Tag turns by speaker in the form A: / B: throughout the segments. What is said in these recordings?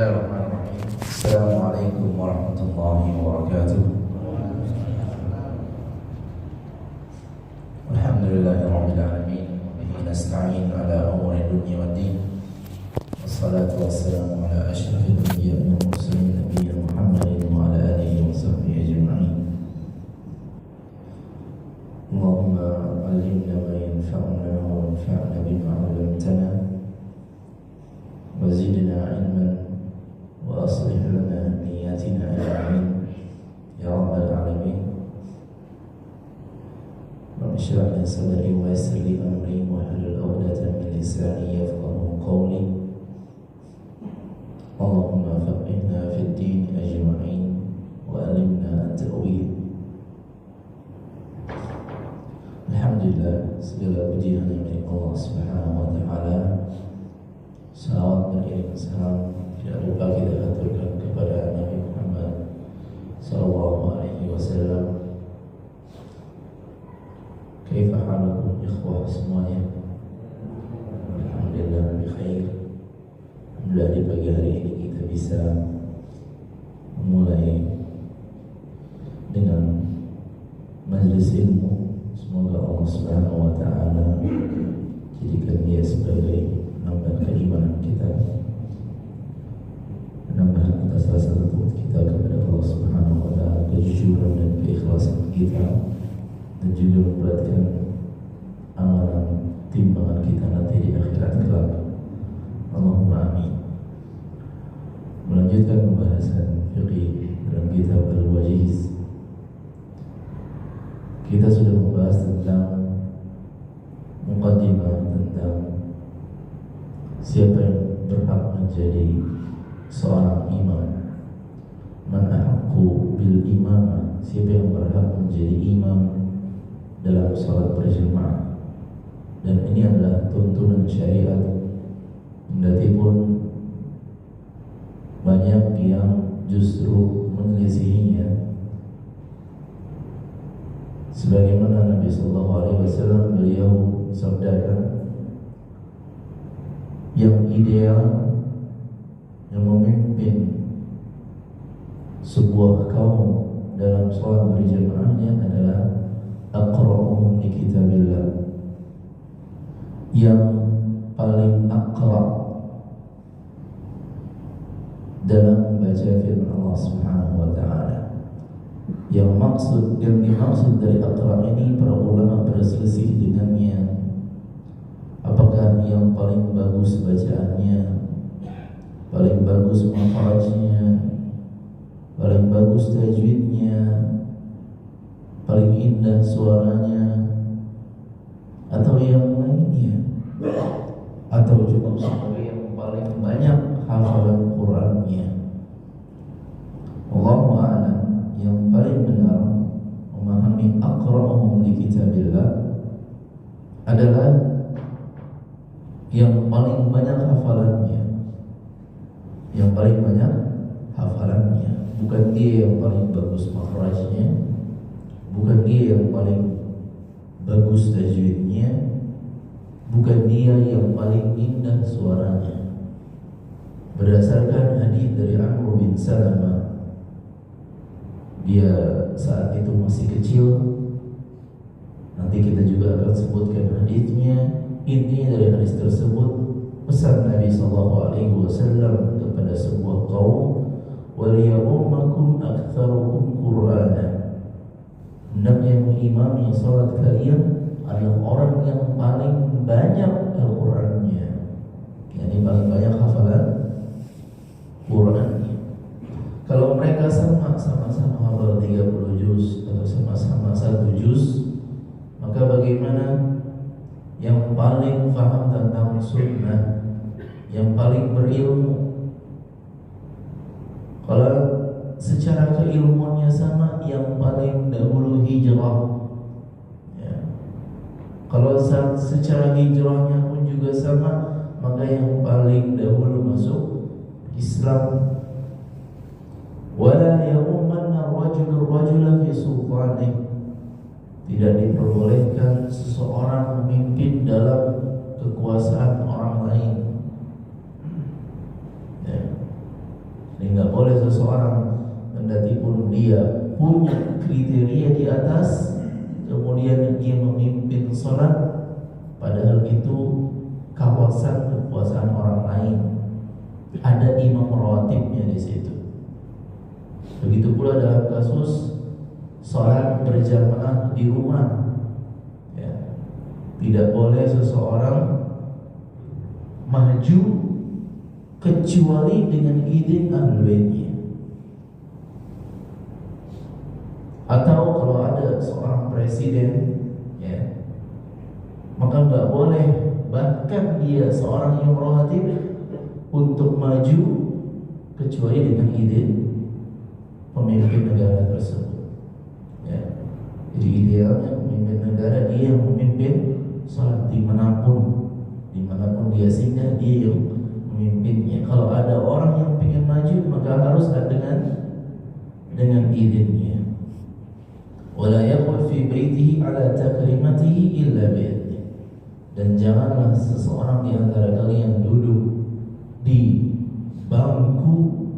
A: Bismillahirrahmanirrahim. Assalamualaikum warahmatullahi wabarakatuh. Alhamdulillahirabbil alamin wa bihi nasta'in ala umuri dunya waddin. Wassalatu wassalamu ala asyrafil anbiya'i wal mursalin nabiyyina Muhammadin wa ala alihi wa sahbihi ajma'in. Allahumma 'allimna ma yanfa'una wa anfa'na bima 'allamtana wa zidna 'ilman wa aslih lana niyatina ajma'in ya rabbal alamin. Rabbi shrah li sadri wa yassir li amri wa hlul 'uqdatam min lisani yafqahu qawli. Allahumma faqihna fid din ajma'in wa 'allimna at-ta'wil. Alhamdulillah, segala puji hanya milik Allah Subhanahu wa taala. Salawat dan iring salam tidak lupa kita aturkan kepada Nabi Muhammad sallallahu alaihi wasallam. Kaifa halukum ikhwah semuanya? Alhamdulillah bikhair. Alhamdulillah di pagi hari ini kita bisa memulai dengan majelis ilmu. Semoga Allah Subhanahu wa taala jadikan dia sebagai penambah keimanan kita, menambah atas rasa takut kita kepada Allah Subhanahu wa taala, kejujuran dan keikhlasan kita, dan juga memberatkan amalan timbangan kita nanti di akhirat kelak. Allahumma amin. Melanjutkan pembahasan fiqih dalam kitab Al-Wajiz. Kita sudah membahas tentang muqaddimah, tentang siapa yang berhak menjadi seorang imam, man ahaqqu bil imamah, siapa yang berhak menjadi imam dalam salat berjamaah. Dan ini adalah tuntunan syariat, kendati pun banyak yang justru menyelisihinya. Sebagaimana Nabi sallallahu alaihi wasallam beliau sabdakan, yang ideal yang memimpin sebuah kaum dalam salat berjamaahnya adalah aqra'uhum li kitabillah, yang paling aqra' dalam membaca firman Allah Subhanahu wa taala. Yang dimaksud dari aqra' ini para ulama berselisih dengannya. Apakah yang paling bagus bacaannya, paling bagus makhrajnya, paling bagus tajwidnya, paling indah suaranya, atau yang lainnya, atau cukup sebagai yang paling banyak hafalan Qur'annya? Allahu a'lam. Yang paling benar memahami aqra'uhum li kitabillah adalah yang paling banyak hafalannya. Yang paling banyak hafalannya, bukan dia yang paling bagus makhrajnya, bukan dia yang paling bagus tajwidnya, bukan dia yang paling indah suaranya. Berdasarkan hadis dari Amr bin Salamah, dia saat itu masih kecil. Nanti kita juga akan sebutkan hadisnya. Intinya dari hadis tersebut, pesan Nabi sallallahu alaihi wasallam kepada sebuah kaum, wal ya'ummakum aktsarukum qur'ana, hendaknya mengimami salat kalian adalah orang yang paling banyak Al-Qur'annya, yakni paling banyak hafalan Qur'annya. Kalau mereka sama-sama hafal 30 juz atau sama-sama 1 juz, maka bagaimana yang paling paham tentang sunnah, yang paling berilmu? Kalau secara keilmuannya sama, yang paling dahulu hijrah ya. Kalau secara hijrahnya pun juga sama, maka yang paling dahulu masuk Islam. Wala ya'ummanna ar-rajula fi sultanih, tidak diperbolehkan seseorang memimpin dalam kekuasaan orang lain. Ya. boleh seseorang kendati pun dia punya kriteria di atas, kemudian dia memimpin sholat, padahal itu kawasan kekuasaan orang lain, ada imam rawatibnya di situ. Begitu pula dalam kasus sholat berjamaah di rumah, ya, tidak boleh seseorang maju kecuali dengan izin ahli baitnya. Atau kalau ada seorang presiden, ya, maka nggak boleh bahkan dia seorang imam rawatib untuk maju kecuali dengan izin pemimpin negara tersebut. Ya. Jadi idealnya pemimpin negara dia yang memimpin salat dimanapun dia singgah, dia yang memimpinnya. Kalau ada orang yang ingin maju maka harus dengan izinnya. Wala yaqul fi baitihi ala takrimatihi illa bi'idni. Dan janganlah seseorang di antara kalian duduk di bangku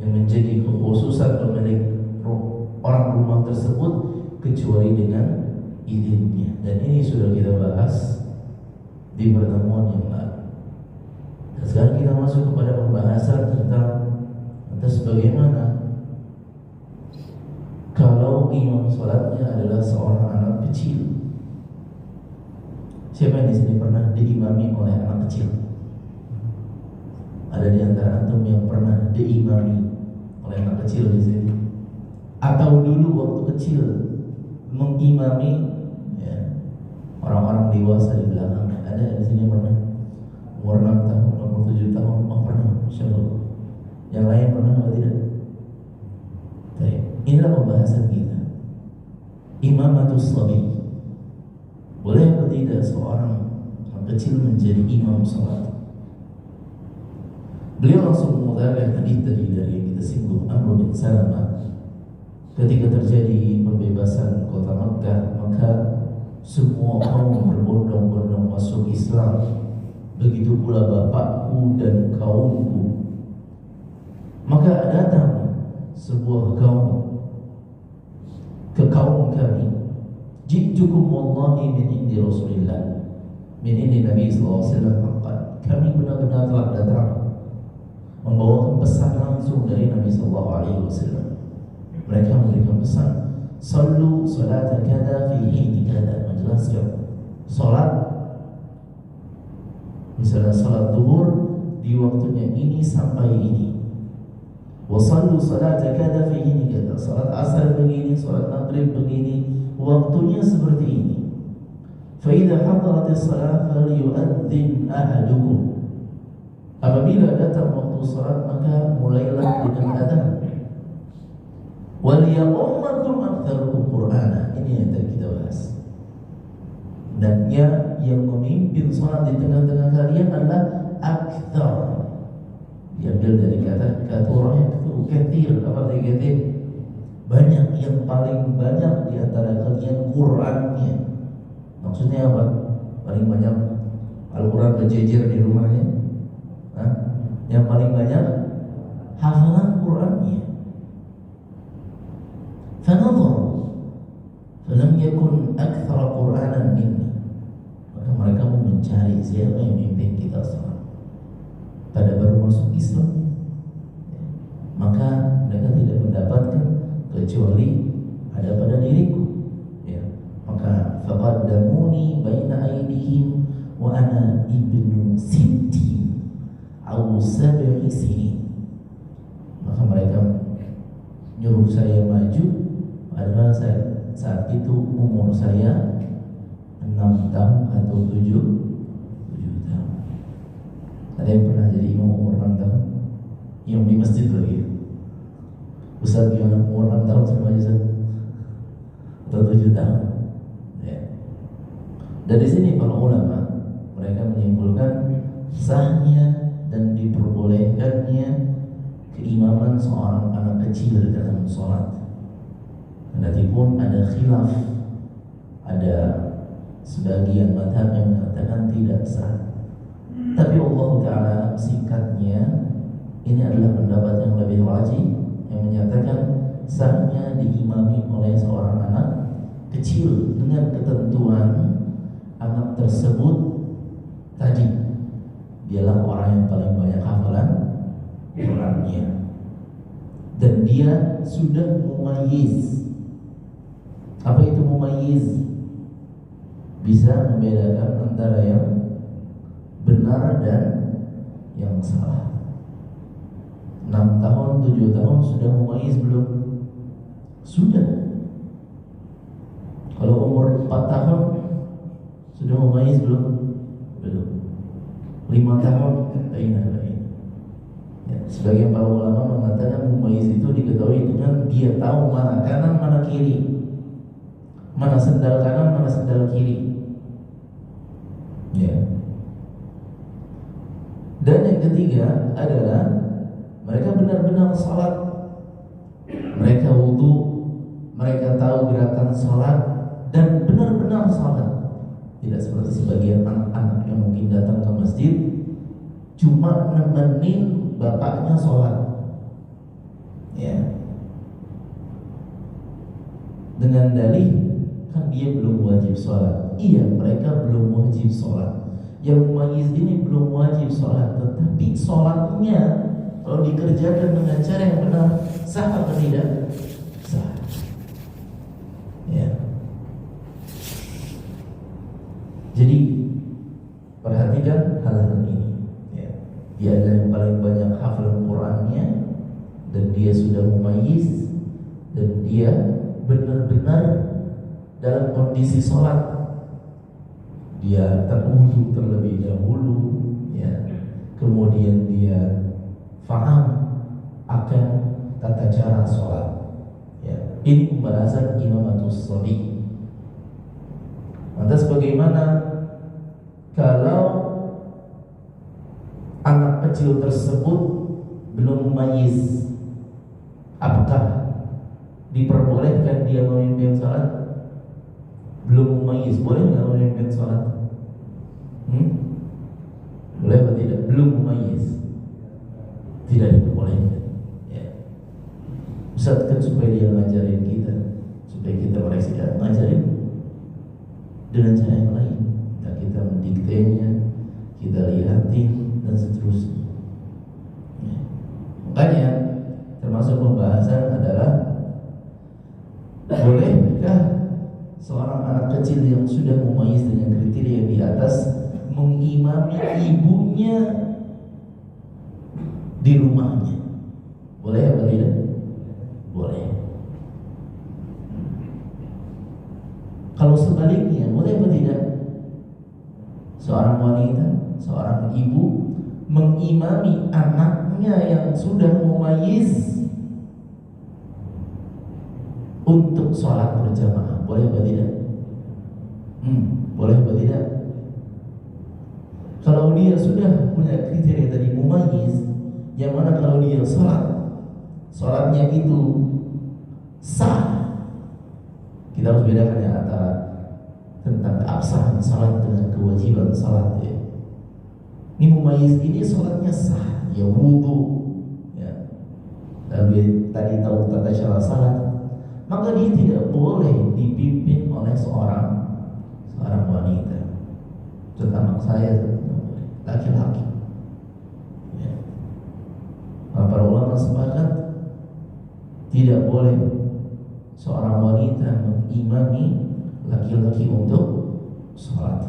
A: yang menjadi kekhususan pemilik orang rumah tersebut kecuali dengan izinnya. Dan ini sudah kita bahas di pertemuan yang lalu. Dan sekarang kita masuk kepada pembahasan tentang atas bagaimana kalau imam sholatnya adalah seorang anak kecil. Siapa yang di sini pernah diimami oleh anak kecil? Ada di antara antum yang pernah diimami oleh anak kecil di sini? Atau dulu waktu kecil mengimami, ya, orang-orang dewasa di belakang? Ada di sini yang pernah? Umur 6 tahun, umur 7 tahun, oh pernah, Masya Allah. Yang lain pernah atau tidak? Baik. Inilah pembahasan kita. Imamatus shabi. Boleh atau tidak seorang anak kecil menjadi imam sholat? Beliau langsung mengutarakan hadis tadi dari yang kita singgung, Amr bin Salamah. Ketika terjadi pembebasan kota Makkah, maka semua kaum berbondong-bondong masuk Islam. Begitu pula bapakku dan kaumku. Maka datang sebuah kaum ke kaum kami, jitukum wallahi min indi Rasulillah, min indi Nabi sallallahu alaihi wasallam haqqan. Kami benar-benar telah datang membawakan pesan langsung dari Nabi sallallahu alaihi wasallam. Mereka memberikan pesan, sallu salata kada fi hini kada, menjelaskan salat, misalnya salat zuhur di waktunya ini sampai ini. Wasallu salata kada fi hini kada, salat asar begini, salat maghrib begini, waktunya seperti ini. Fa idza hadaratis salat falyu'adzin ahadukum. Apabila datang waktu salat maka mulailah dengan adzan. Wal ya'ummakum aktsarukum Qur'ana. Ini yang tadi kita bahas. Dan yang memimpin salat di tengah-tengah kalian adalah aktsar. Diambil dari kata orangnya katsir, apa arti katsir? Banyak, yang paling banyak di antara kalian Qur'annya. Maksudnya apa? Paling banyak Al-Qur'an berjejer di rumahnya. Hah? Yang paling banyak hafalan Qur'annya. Fanadhar falam yakun aktsara Qur'anan minni. Maka mereka mau mencari siapa yang memimpin kita salat. Pada baru masuk Islam, maka mereka tidak mendapatkan kecuali ada pada diriku, ya. Maka faqaddamuni baina aydihim wa ana ibnu sitti aw sab'i sinin. Maka mereka nyuruh saya maju, padahal saat itu umur saya 6 tahun atau 7 tahun. Ada yang pernah jadi imam umur 6 tahun? Imam di masjid lagi. Ustaz gimana umur 6 tahun sama aja Ustaz? Atau 7 tahun? Ya. Dari sini para ulama mereka menyimpulkan sahnya dan diperbolehkannya keimaman seorang anak kecil dalam sholat. Kendati pun ada khilaf, ada sebagian mazhab yang mengatakan tidak sah. Tapi Allah Ta'ala singkatnya Ini adalah pendapat yang lebih rajih, yang menyatakan sahnya diimami oleh seorang anak kecil dengan ketentuan anak tersebut tadi dialah orang yang paling banyak hafalan Qurannya dan dia sudah mumayyiz. Apa itu mumayyiz? Bisa membedakan antara yang benar dan yang salah. 6 tahun, 7 tahun sudah mumayyiz belum? Sudah. Kalau umur 4 tahun sudah mumayyiz belum? Belum. 5 tahun baina. Ya, sebagian para ulama mengatakan mumayyiz itu diketahui dengan dia tahu mana kanan, mana kiri, mana sendal kanan, mana sendal kiri. Ya. Dan yang ketiga adalah mereka benar-benar salat, mereka wudu, mereka tahu gerakan salat dan benar-benar salat. Tidak seperti sebagian anak-anak yang mungkin datang ke masjid cuma nemenin bapaknya salat. Ya. Dengan dalih kan dia belum wajib salat. Iya, mereka belum wajib salat. Yang mumayyiz ini belum wajib salat, tetapi salatnya kalau dikerjakan dengan cara yang benar, sah atau tidak? Sah. Ya. Jadi perhatikan hal-hal ini. Ya. Dia adalah yang paling banyak hafal Qurannya dan dia sudah mumayyiz dan dia benar-benar dalam kondisi sholat. Dia terwudu terlebih dahulu, ya. Kemudian dia faham akan tata cara sholat. Ya. Ini pembahasan imamatus shabi. Lantas bagaimana kalau anak kecil tersebut belum mumayyiz? Apakah diperbolehkan dia memimpin sholat? Belum mumayyiz, boleh nggak memimpin sholat? Boleh atau tidak? Belum mumayyiz, tidak diperbolehkan. Ya. Ustaz kan supaya dia ngajarin kita, supaya kita koreksi, ngajarin dengan cara yang lain. Nah, kita mendiktenya, kita lihatin dan seterusnya. Ya. Makanya termasuk pembahasan adalah bolehkah seorang anak kecil yang sudah mumayyiz dengan kriteria di atas mengimami ibunya di rumahnya? Boleh atau tidak? Boleh. Kalau sebaliknya, boleh atau tidak? Seorang wanita, seorang ibu mengimami anaknya yang sudah mumayyiz untuk sholat berjamaah, boleh atau tidak? Boleh atau tidak? Kalau dia sudah punya kriteria tadi mumayyiz, yang mana kalau dia sholatnya itu sah, kita harus bedakan ya antara tentang keabsahan sholat dengan kewajiban sholat. Ya. Ini mumayyiz ini sholatnya sah, ya wudu, ya. Lalu tadi tahu tata cara sholat, maka dia tidak boleh dipimpin oleh seorang wanita. Terutama saya laki-laki. Ya. Para ulama sepakat tidak boleh seorang wanita mengimami laki-laki untuk sholat.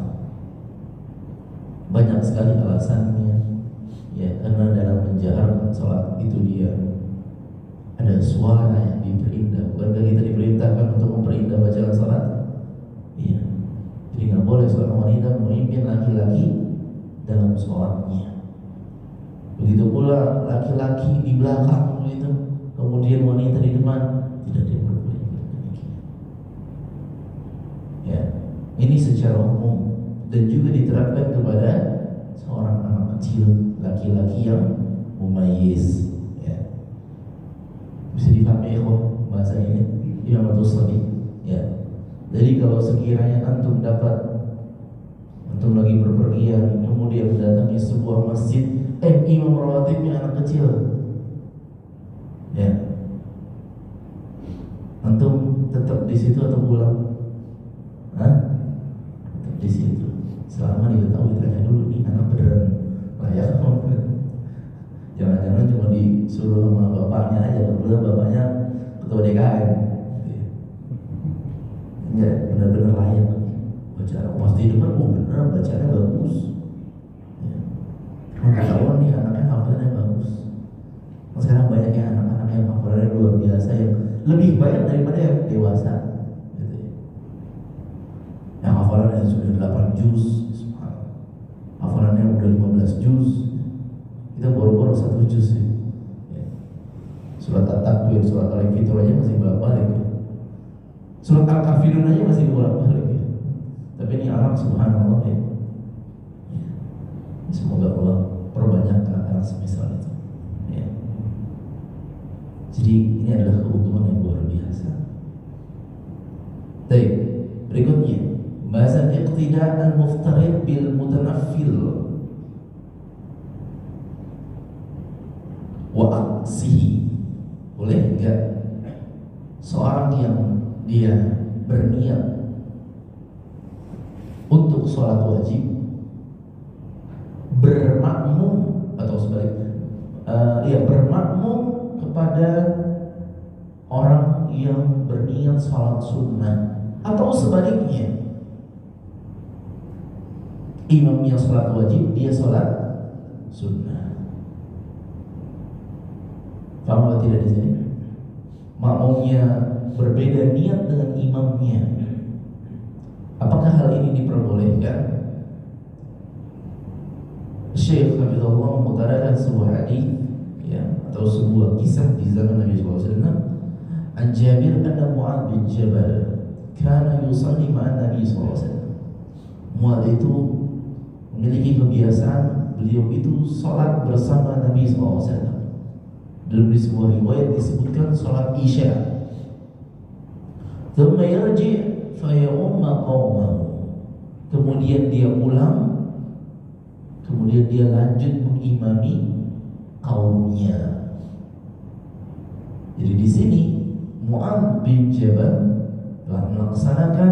A: Banyak sekali alasannya. Ya, karena dalam menjaharkan sholat itu dia ada suara yang diperindah. Bukankah kita diperintahkan untuk memperindah bacaan salat? Iya. Jadi nggak boleh seorang wanita memimpin laki-laki dalam sholatnya. Begitu pula laki-laki di belakang begitu, kemudian wanita di depan, tidak diperbolehkan. Ya, ini secara umum dan juga diterapkan kepada seorang anak kecil laki-laki yang mumayyiz. Bisa dipahami bahasa ini imamatus shabi. Ya. Jadi kalau sekiranya antum lagi berpergian kemudian mendatangi sebuah masjid, Imam rawatibnya anak kecil, ya, antum tetap di situ atau pulang? Hah? Tetap di situ. Selama diketahui, tanya dulu nih anak beneran layak apa enggak? Jangan-jangan cuma disuruh sama bapaknya aja, kebetulan bapaknya ketua DKM. Enggak, benar-benar layak. Bacaan pasti dengar, benar bacanya bagus. Ketahuan nih anaknya hafalannya bagus. Sekarang banyak yang anak-anak yang hafalannya luar biasa, yang lebih banyak daripada yang dewasa, gitu ya. Yang hafalannya sudah 8 juz, hafalannya udah 15 juz, kita baru-baru 1 juz ya. Surat At-Takwir, surat Al-Fitur aja masih bolak-balik ya. Surat Al-Kafirun aja masih bolak-balik ya. Tapi ini anak subhanallah ya. Semoga Allah perbanyak anak-anak semisal itu ya. Jadi ini adalah keuntungan yang luar biasa. Baik, berikutnya bahasa iqtida' al-muftarid bil mutanaffil wa aksihi. Boleh enggak seorang yang dia berniat untuk sholat wajib bermakmum atau sebaliknya, bermakmum kepada orang yang berniat sholat sunnah, atau sebaliknya imamnya sholat wajib, dia sholat sunnah. Paham atau tidak di sini? Makmumnya berbeda niat dengan imamnya. Apakah hal ini diperbolehkan? Syekh Habibullah mengutarakan sebuah hadis ya, atau sebuah kisah di zaman Nabi SAW. An Jabir anna Mu'adz bin Jabal kana yusalli ma'an Nabi SAW. Mu'adz itu memiliki kebiasaan, beliau itu salat bersama Nabi SAW. Dalam sebuah riwayat disebutkan salat Isya. Thumma yarji' fa ya'umma qaumahu. Kemudian dia pulang, kemudian dia lanjut mengimami kaumnya. Jadi di sini Mu'adz bin Jabal telah melaksanakan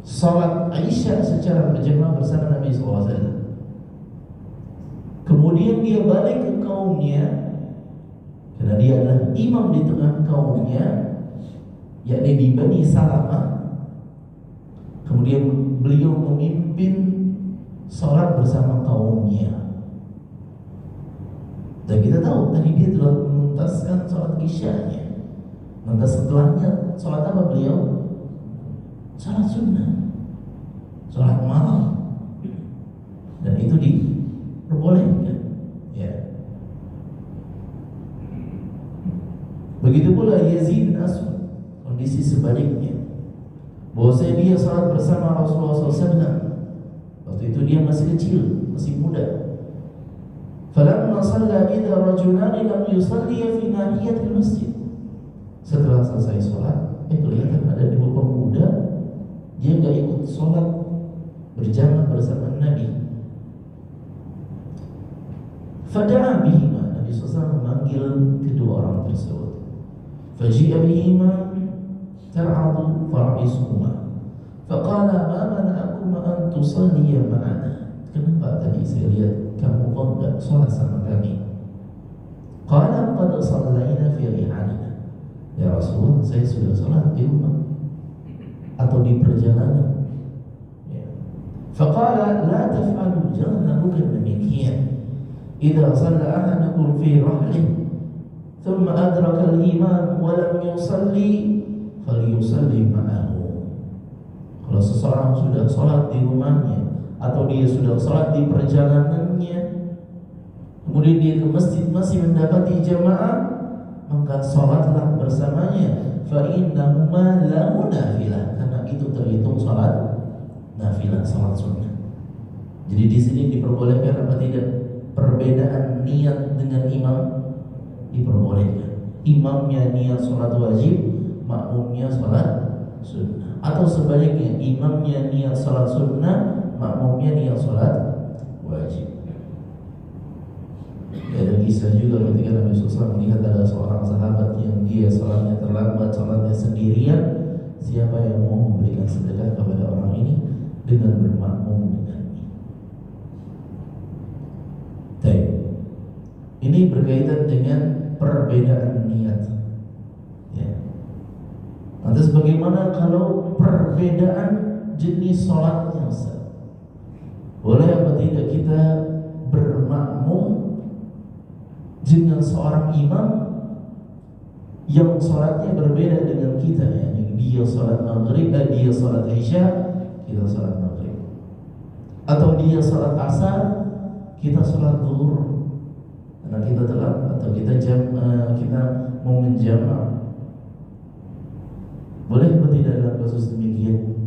A: salat Isya secara berjamaah bersama Nabi SAW. Kemudian dia balik ke kaumnya, karena dia adalah imam di tengah kaumnya, yakni di Bani Salamah. Kemudian beliau memimpin sholat bersama kaumnya. Dan kita tahu tadi dia telah menuntaskan sholat Isya-nya. Lantas setelahnya sholat apa beliau? Sholat sunnah, sholat malam. Dan itu diperbolehkan ya. Begitu pula Yazid bin Aswad, kondisi sebaliknya, bahwasanya dia sholat bersama Rasulullah SAW. Waktu itu dia masih kecil, masih muda. Falamma shalla idza rajulani lam yusalli fi nahiyatil masjid. Setelah selesai sholat, kelihatan ada 2 pemuda, dia enggak ikut sholat berjamaah bersama Nabi. Fada'a bihima, Nabi SAW memanggil kedua orang tersebut. Faji'a bihima tar'adu fara'isuhuma. Faqala ma mana'akuma an tusalliya ma'ana. Kenapa tadi saya lihat kamu kok enggak sholat sama kami? Qala qad sallayna fi rihalina. Ya Rasulullah, saya sudah sholat di rumah atau di perjalanan ya. Faqala la taf'alu, jangan lakukan demikian. Idza shalla ahadukum fi rahlihi thumma adraka al-imam wa lam yusalli falyusalli ma'ahu. Kalau seseorang sudah sholat di rumahnya atau dia sudah sholat di perjalanannya, kemudian dia ke masjid masih mendapati jamaah, maka sholatlah bersamanya. Fa innahuma lahu nafilah, karena itu terhitung sholat nafilah, sholat sunnah. Jadi di sini diperbolehkan apa tidak? Perbedaan niat dengan imam diperbolehkan. Imamnya niat sholat wajib, makmumnya sholat sunnah. Atau sebaliknya, imamnya niat sholat sunnah, makmumnya niat sholat wajib. Ada kisah juga ketika Nabi SAW melihat ada seorang sahabat yang dia sholatnya terlambat, sholatnya sendirian. Siapa yang mau memberikan sedekah kepada orang ini dengan bermakmum dengannya? Baik. Ini berkaitan dengan perbedaan niat. Ya. Lantas bagaimana kalau perbedaan jenis sholatnya, Ustaz? Boleh apa tidak kita bermakmum dengan seorang imam yang sholatnya berbeda dengan kita, ya? Dia sholat maghrib, dia sholat isya, kita sholat maghrib, atau dia sholat asar, kita sholat zuhur karena kita telat, atau kita mau menjamak. Boleh atau tidak dalam kasus demikian?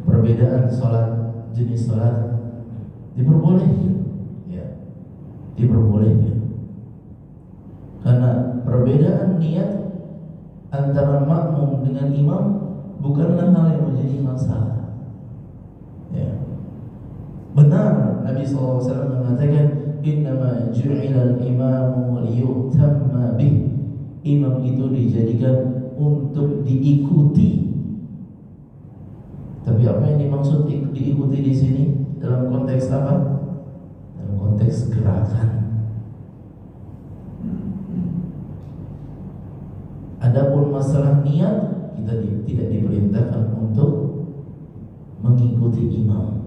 A: Perbedaan sholat, jenis sholat diperbolehkan, ya, diperbolehkan. Karena perbedaan niat antara makmum dengan imam bukanlah hal yang menjadi masalah. Ya. Benar Nabi SAW mengatakan, innama ju'ilal imamu liyutamma bih. Imam itu dijadikan untuk diikuti. Tapi apa yang dimaksud diikuti di sini? Dalam konteks apa? Dalam konteks gerakan. Adapun masalah niat, kita tidak diperintahkan untuk mengikuti imam.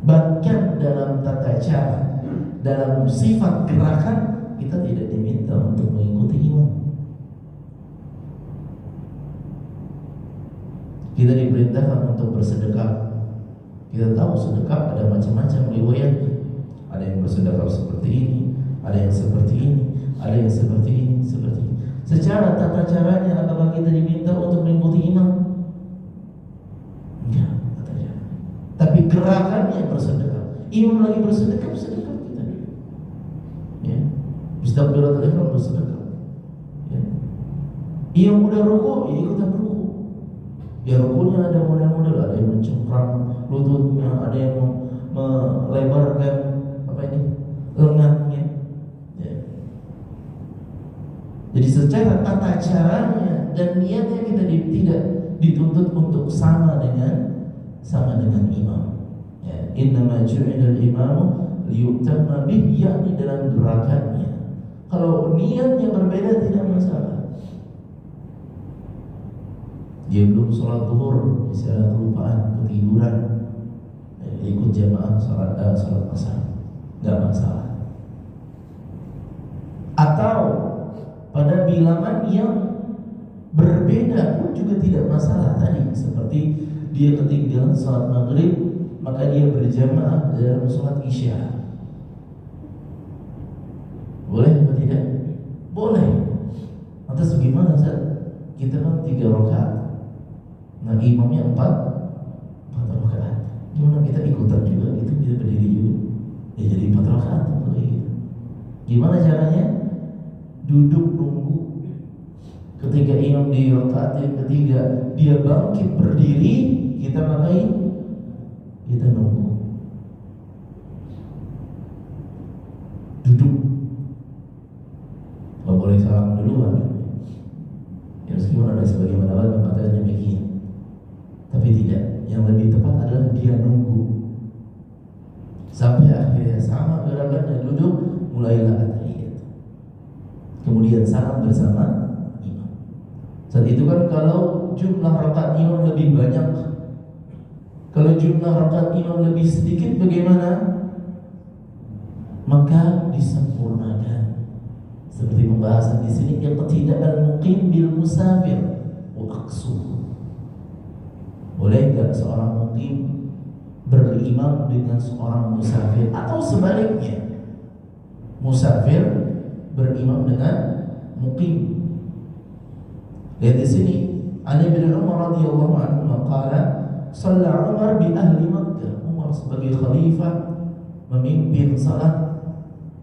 A: Bahkan dalam tata cara, dalam sifat gerakan, kita tidak diminta untuk mengikuti imam. Kita diperintahkan untuk bersedekah. Kita tahu sedekah ada macam-macam riwayatnya. Ada yang bersedekah seperti ini, ada yang seperti ini, ada yang seperti ini, seperti ini. Secara tata caranya, apakah kita diminta untuk mengikuti imam? Enggak, tata cara. Tapi gerakannya bersedekah. Imam lagi bersedekah, bersedekah kita. Ya, Bismillahirrahmanirrahim, ihram bersedekah. Ya. Imam udah rukuk, ya ikutan rukuk. Ya rukunya ada model-model, ada yang mencengkram lututnya, ada yang melebarkan lengannya. Ya. Jadi secara tata caranya dan niatnya kita tidak dituntut untuk sama dengan imam. Ya. Innama ju'ilal imamu liyutamma bih, yakni dalam gerakannya. Kalau niatnya berbeda tidak masalah. Dia belum sholat zuhur, misalnya kelupaan, ketiduran, ikut jamaah sholat asar, nggak masalah. Atau pada bilangan yang berbeda pun juga tidak masalah tadi. Seperti dia ketinggalan sholat maghrib, maka dia berjamaah dalam sholat isya. Boleh atau tidak? Boleh. Lantas bagaimana Ustaz? Kita kan 3 rakaat. Nah imamnya 4 rakaat. Gimana kita ikutan juga? Itu kita berdiri juga. Ya jadi 4 rakaat gitu. Gimana caranya? Duduk nunggu. Ketika imam di rakaat yang ketiga dia bangkit berdiri, kita ngapain? Kita nunggu. Duduk. Gak boleh salam duluan. Ya meskipun ada sebagian pendapat mengatakan demikian. Tapi tidak, yang lebih tepat adalah dia nunggu sampai akhirnya sama gerakannya, duduk, mulailah at-tahiyat, kemudian salam bersama imam. Saat itu kan kalau jumlah rakaat imam lebih banyak, kalau jumlah rakaat imam lebih sedikit bagaimana? Maka disempurnakan. Seperti pembahasan di sini, iqtida'al muqim bil musafir wa aqsuh. Boleh tidak seorang muqim berimam dengan seorang musafir, atau sebaliknya musafir berimam dengan muqim? Lihat di sini, Ali bin Umar radhiyallahu anhu qala, "Shalla Umar bi ahli Makkah." Umar sebagai khalifah memimpin salat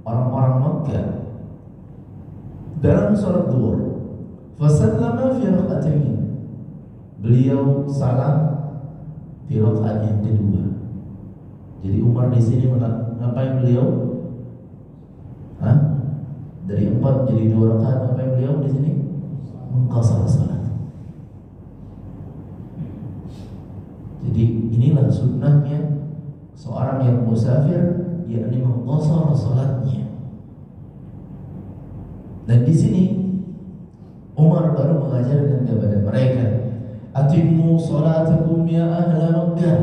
A: orang-orang Makkah dalam salat zuhur. Fa sallama fi rak'atain. Beliau salam di rakaat yang kedua. Jadi Umar di sini ngapain beliau? Hah? Dari 4 jadi 2 rakaat, ngapain beliau di sini? Mengqasar salat. Jadi inilah sunnahnya seorang yang musafir, yakni mengqasar salatnya. Dan di sini Umar baru mengajarkan kepada mereka, atimmu salatakum ya ahla Makkah,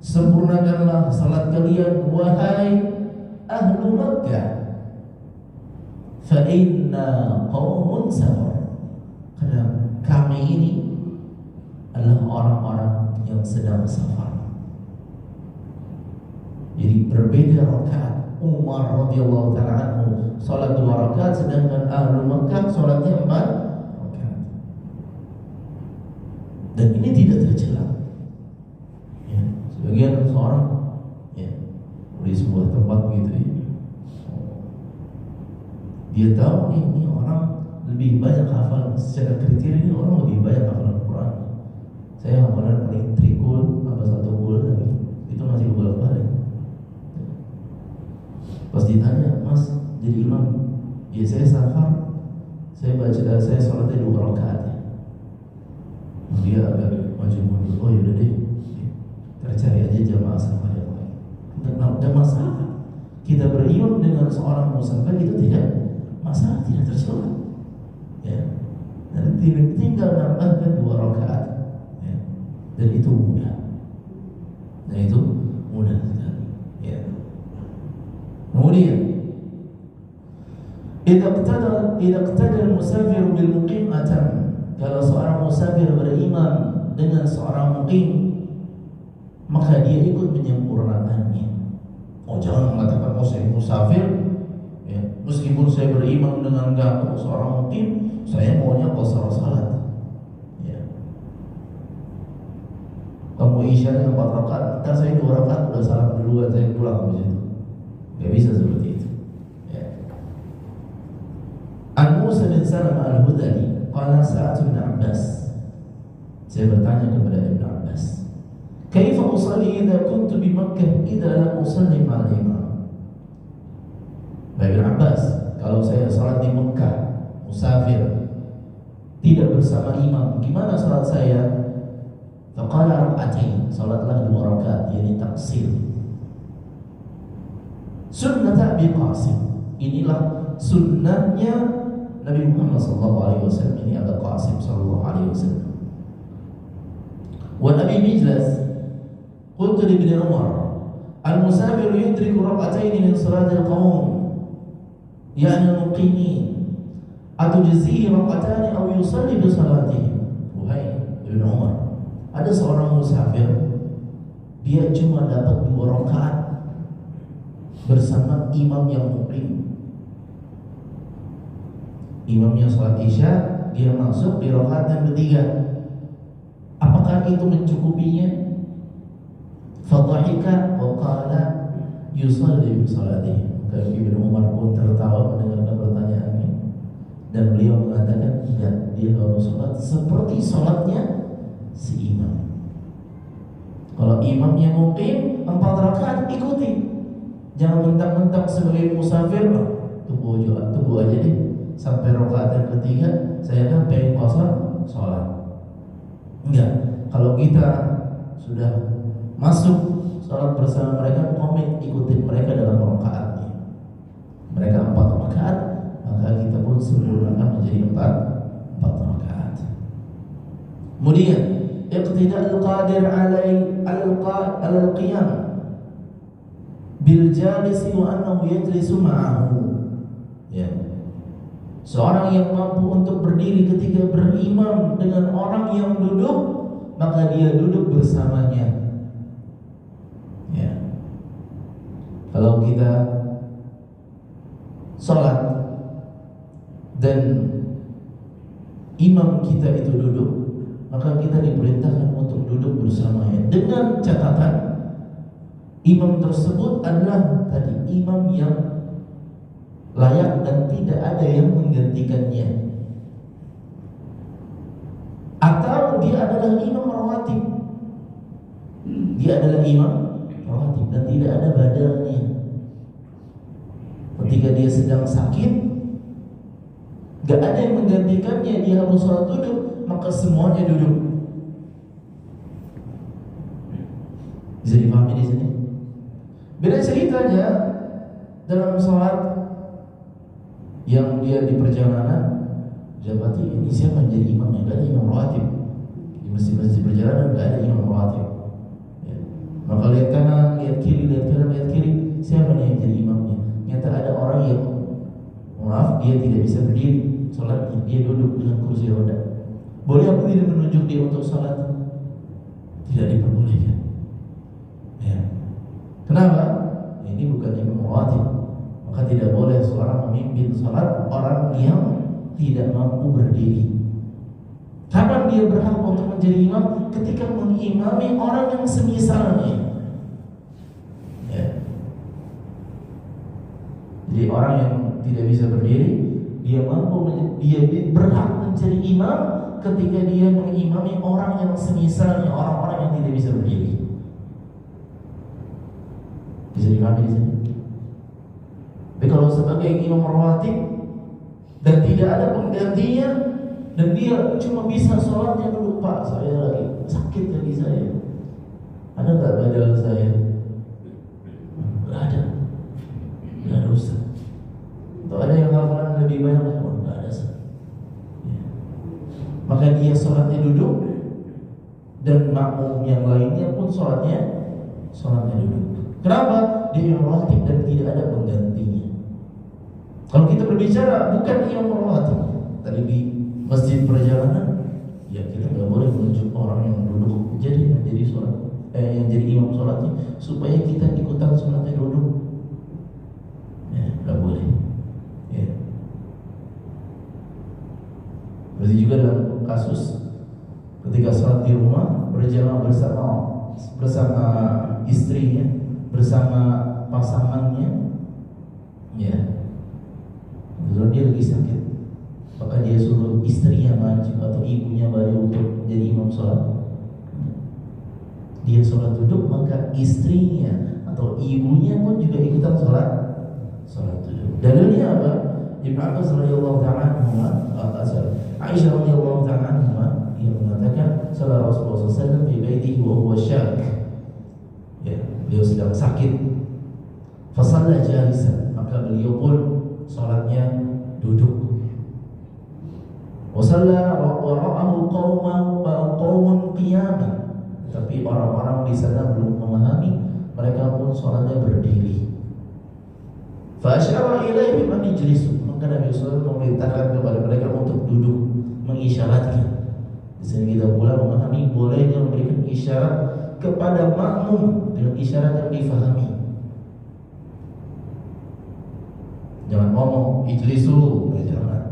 A: sempurnakanlah salat kalian wahai ahlu Makkah, fa inna qaumun safar, karena kami ini adalah orang-orang yang sedang safar. Jadi berbeda rakaat. Umar radhiyallahu ta'ala anhu salat 2 rakaat, sedangkan ahlu Makkah salatnya 4 rakaat. Dan ini tidak tercela. Ya, sebagian seorang ya, di sebuah tempat begitu ya, dia tahu ini orang lebih banyak hafal, secara kriteria ini orang lebih banyak hafal Al-Quran. Saya hafalan paling trikul apa 1 gol lagi, itu masih bolak-balik. Pas ditanya, Mas jadi imam? Ya saya safar, saya baca, saya sholatnya 2 rakaat ya. Dia agak maju mundur. Oh yaudah deh, tercari aja jamaah safar yang lain. Tidak masalah. Kita berimam dengan seorang musafir itu tidak masalah, tidak tercela. Ya, dan tinggal nambahkan 2 rakaat. Ya. Dan itu mudah. Dan itu mudah sekali. Ya. Kemudian, idza iqtada al-musafir bil muqim atam. Kalau seorang musafir berimam dengan seorang muqim, maka dia ikut menyempurnakannya. Oh, jangan mengatakan oh saya musafir, ya, meskipun saya berimam dengan kamu seorang muqim, saya maunya qasar salat. Ya. Kamu isyanya 4 rakaat, entar saya 2 rakaat udah salam duluan, saya pulang habis itu. Gak bisa seperti itu. Ya. An Musa bin Salam al-Hudali qala sa'atu bin Abbas. Saya bertanya kepada Ibn Abbas, kaifa usalli idza kuntu bi Makkah idza lam usalli ma'al imam? Ibn Abbas, kalau saya salat di Mekah, musafir, tidak bersama imam, gimana salat saya? Faqala rak'atain, salatlah 2 rakaat, yakni taksir. Sunnah Abi Qasim, inilah sunnahnya Nabi Muhammad SAW. Ini ada Qasim SAW. Wa Nabi Mijlas, qultu li Ibn Umar, al-musafir yudriku rak'atayn min salatil qawm, yani al-muqimin, atujzihi rak'atan aw yusalli bi salatihim. Wahai Ibn Umar, ada seorang musafir, dia cuma dapat 2 rakaat bersama imam yang muqim. Imamnya sholat isya, dia masuk di rakaat yang ketiga. Apakah itu mencukupinya? Fadhahika wa qala yusalli bi salatihi. Maka Ibnu Umar pun tertawa mendengarkan pertanyaannya, dan beliau mengatakan tidak, dia harus sholat seperti sholatnya si imam. Kalau imamnya muqim 4 rakaat, ikuti. Jangan mentang-mentang sebagai musafir, tunggu aja deh sampai rakaat yang ketiga, saya kan pengen qasar sholat. Enggak, kalau kita sudah masuk sholat bersama mereka, komit ikutin mereka dalam rakaatnya. Mereka 4 rakaat, maka kita pun sempurnakan menjadi 4 rakaat. Kemudian, iqtida'ul qadir al-qiyam bil jalisi wa annahu yajlisu ma'ahu. Ya. Seorang yang mampu untuk berdiri ketika berimam dengan orang yang duduk, maka dia duduk bersamanya. Ya. Kalau kita salat dan imam kita itu duduk, maka kita diperintahkan untuk duduk bersamanya, dengan catatan imam tersebut adalah tadi imam yang layak dan tidak ada yang menggantikannya, atau dia adalah imam rawatib. Dia adalah imam rawatib dan tidak ada badalnya. Ketika dia sedang sakit, gak ada yang menggantikannya, dia harus sholat duduk, maka semuanya duduk. Bisa dipahami di sini? Beda ceritanya dalam sholat yang dia di perjalanan, dapati ini siapa yang jadi imamnya? Gak ada imam rawatib. Di masjid-masjid perjalanan gak ada imam rawatib. Ya. Maka lihat kanan, lihat kiri, lihat kanan, lihat kiri, siapa nih yang jadi imamnya? Nyata ada orang yang, maaf, dia tidak bisa berdiri sholatnya, dia duduk dengan kursi roda. Boleh apa tidak menunjuk dia untuk sholat? Tidak diperbolehkan. Ya. Kenapa? Ya, ini bukan imam rawatib. Maka tidak boleh seorang memimpin sholat orang yang tidak mampu berdiri. Kapan dia berhak untuk menjadi imam? Ketika mengimami orang yang semisalnya. Ya. Jadi orang yang tidak bisa berdiri, dia berhak menjadi imam ketika dia mengimami orang yang semisalnya, orang-orang yang tidak bisa berdiri. Bisa dipahami di sini? Tapi kalau sebagai imam rawatib dan tidak ada penggantinya dan dia cuma bisa sholatnya dulu, Pak, saya lagi sakit kaki saya, ada nggak badal saya? Nggak ada. Nggak ada Ustaz. Atau ada yang hafalan lebih banyak? Nggak ada Ustaz. Ya. Maka dia sholatnya duduk dan makmum yang lainnya pun sholatnya duduk. Kenapa? Dia yang rawatib dan tidak ada penggantinya. Kalau kita berbicara bukan yang rawatib tadi di masjid perjalanan, ya kita nggak boleh menunjuk orang yang duduk jadi sholat, yang jadi imam sholatnya supaya kita ikutan sholatnya duduk. Ya, nggak boleh. Ya. Berarti juga dalam kasus ketika sholat di rumah berjamaah bersama istrinya, bersama pasangannya, ya, betul dia lagi sakit, maka dia suruh istrinya maju atau ibunya maju untuk menjadi imam sholat. Dia sholat duduk, maka istrinya atau ibunya pun juga ikutan sholat duduk. Dalilnya apa? Ibnu Abbas radhiyallahu ta'ala anhu, Aisyah radhiyallahu ta'ala anha, ia mengatakan salat Rasulullah SAW di baitihi wa huwa syaq. Ya, beliau sedang sakit. Fasalla jalisan, maka beliau pun salatnya duduk. Wasalla wara'ahu qaumun qiyaman. Tapi orang-orang di sana belum memahami, mereka pun salatnya berdiri. Fa asyara ilaihim an ijlisu, maka Nabi SAW memerintahkan kepada mereka untuk duduk, mengisyaratkan. Di sini kita pula memahami bolehnya memberikan isyarat kepada makmum dengan isyarat yang difahami. Jangan ngomong ijlisu, jangan.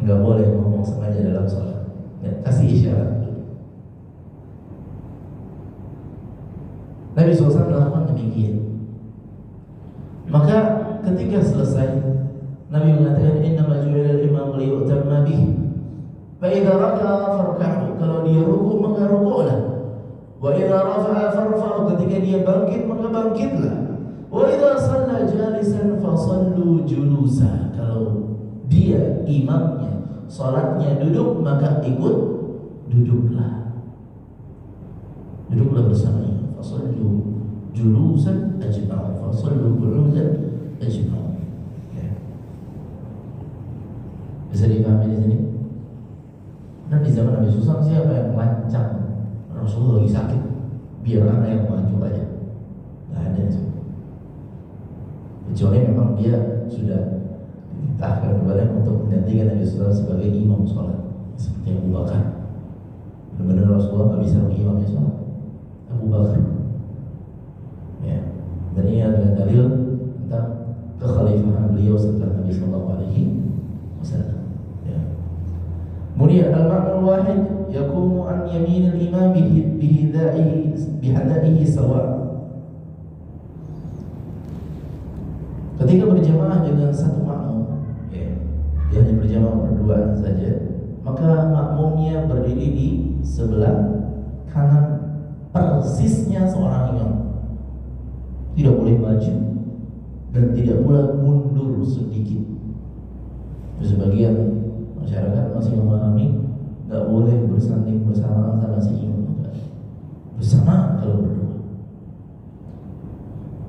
A: Enggak boleh ngomong sengaja dalam sholat. Ya, kasih isyarat. Nabi SAW melakukan demikian. Maka ketika selesai, Nabi mengatakan innama ju'ila al-imam liyu'tamma bihi. Fa idza raka'a farka'u, kalau dia ruku maka ruku'lah. Wa idza rafa'a farfa'u, ketika dia bangkit maka bangkitlah. Wa idza shalla jalisan fa shallu julusa, kalau dia imamnya salatnya duduk maka ikut duduklah. Duduklah bersamanya. Fa shallu julusan ajma'u, fa shallu julusan ajma'u. Ya. Bisa dipahami di sini? Dan di zaman Nabi SAW siapa yang melancang Rasulullah lagi sakit, biar anak yang maju aja? Tidak ada itu. Kecuali memang dia sudah dititahkan kepada untuk menggantikan Nabi SAW sebagai imam sholat, seperti Abu Bakar. Benar-benar Rasulullah nggak bisa mengimamnya sholat, Abu Bakar. Ya. Dan ini adalah dalil tentang kekhalifahan beliau setelah Nabi SAW. Kemudian al-ma'mul wahid yakumu an yamin al-imam bihadaihi sawa. Ketika berjamaah dengan satu makmum, ya, dia hanya berjamaah berduaan saja, maka makmumnya berdiri di sebelah kanan persisnya seorang imam. Tidak boleh maju dan tidak pula mundur sedikit. Sebagian masyarakat masih memahami nggak boleh bersanding bersamaan sama si imam. Bersamaan kalau berdua.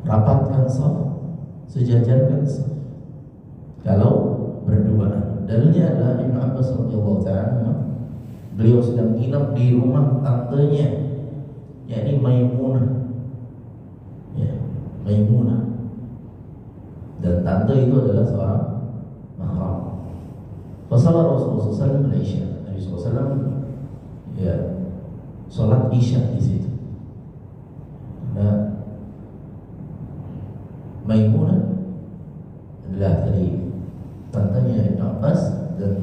A: Rapatkan saf, sejajarkan saf. Kalau berdua. Dalilnya adalah Ibnu Abbas radhiyallahu ta'ala, beliau sedang nginap di rumah tantenya, yakni Maimunah. Ya, Maimunah. Dan tante itu adalah seorang mahram. Fasalah Rasulullah SAW Isya. Nabi SAW ya sholat Isya di situ. Nah, Maimunah adalah tadi tantenya Ibnu Abbas, dan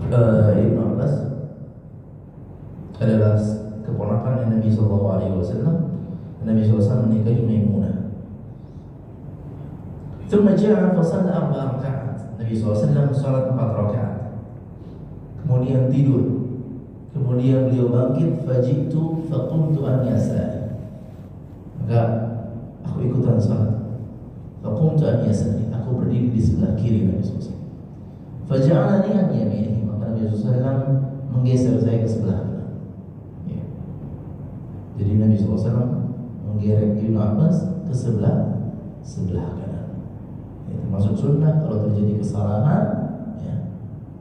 A: Ibnu Abbas adalah keponakan Nabi SAW. Nabi SAW menikahi Maimunah. ثم جاء فصلى 4 ركعات. Nabi SAW salat 4 rakaat. Kemudian tidur. Kemudian beliau bangkit, fajitu faqumtu an yasari. Maka aku ikutan salat. Faqumtu an yasari. Aku berdiri di sebelah kiri Nabi SAW. Faja'alani an yaminihi. Maka Nabi SAW menggeser saya ke sebelah kanan. Ya. Jadi Nabi SAW menggerek Ibnu Abbas ke sebelah kanan. Termasuk sunnah kalau terjadi kesalahan, ya,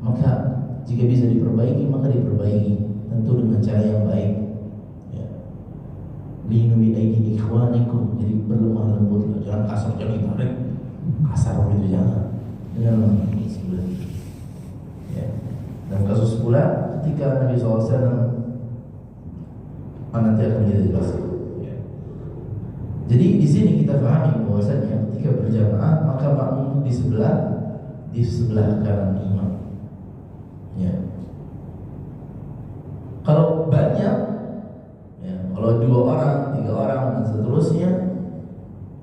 A: maka jika bisa diperbaiki maka diperbaiki, tentu dengan cara yang baik. Ya. Linu bi aidi ikhwanikum, jadi berlemah lembut, jangan kasar, jangan ditarik kasar begitu, jangan. Dengan lemah sebelah. Ya. Dan kasus pula ketika Nabi SAW nanti akan kita jelaskan. Jadi di sini kita pahami bahwasanya ketika berjamaah maka makmum di sebelah kanan imam. Ya. Kalau banyak, ya, kalau 2 orang, 3 orang dan seterusnya,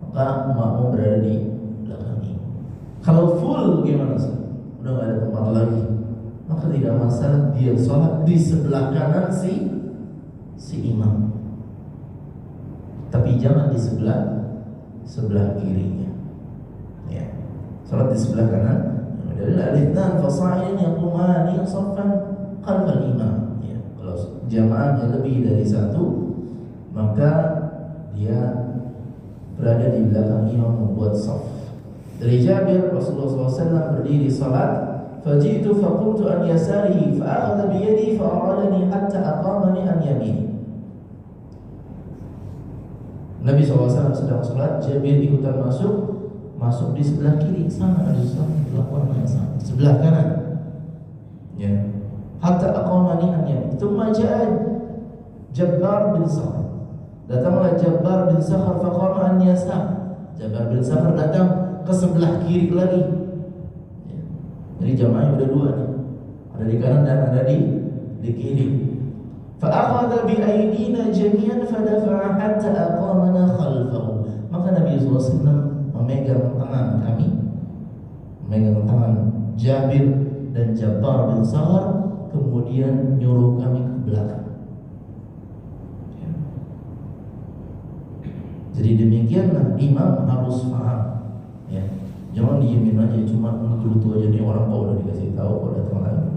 A: maka makmum berada di belakang imam. Kalau full gimana sih? Udah nggak ada tempat lagi, maka tidak masalah dia sholat di sebelah kanan si imam. Tapi jangan di sebelah kirinya. Ya. Salat di sebelah kanan. Dalil al-ithnan fasa'ilin yaqumani saffan khalfal imam. Ya. Kalau jamaahnya lebih dari 1, maka dia berada di belakang imam membuat shaf. Dari Jabir, Rasulullah SAW berdiri salat, faji'tu faqumtu an yasarihi fa akhadha bi yadi fa aradani hatta aqamani an yamini. Nabi SAW sedang sholat, Jabir ikutan masuk di sebelah kiri, sama Nabi SAW melakukan yang sama di sebelah kanan. Ya. Hatta aqamani an yamin. Tsumma ja'a Jabbar bin Sakhar. Datanglah Jabbar bin Sakhar faqama an yasar. Jabbar bin Sakhar datang ke sebelah kiri lagi. Ya. Jadi jamaahnya udah 2 nih. Ada di kanan dan ada di kiri. فأخذ بأيدينا جميعا فدفع حتى أقامنا خلفه. Maka Nabi SAW memegang tangan kami, memegang tangan Jabir dan Jabbar bin Sakhar, kemudian nyuruh kami ke belakang. Jadi demikianlah imam harus paham. Ya. Jangan diemin aja, cuma menggerutu aja nih orang, kok udah dikasih tahu kok datang lagi.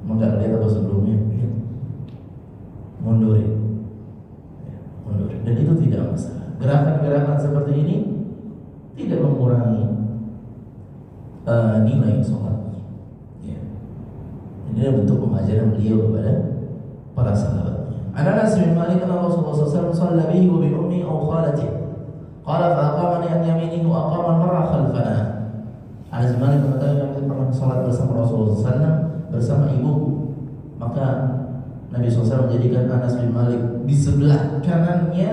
A: Enggak lihat apa sebelumnya. Mundurin. Dan itu tidak masalah. Gerakan-gerakan seperti ini tidak mengurangi nilai sholatnya. Ya. Ini bentuk pengajaran beliau kepada para sahabatnya. Anas bin Malik anna Rasulullah SAW shalla bihi wa bi ummi aw khalatihi. Qala fa aqamani an yaminihi wa aqama marra khalfana. Anas bin Malik mengatakan kami pernah salat bersama Rasulullah SAW bersama ibuku. Maka Nabi SAW menjadikan Anas bin Malik di sebelah kanannya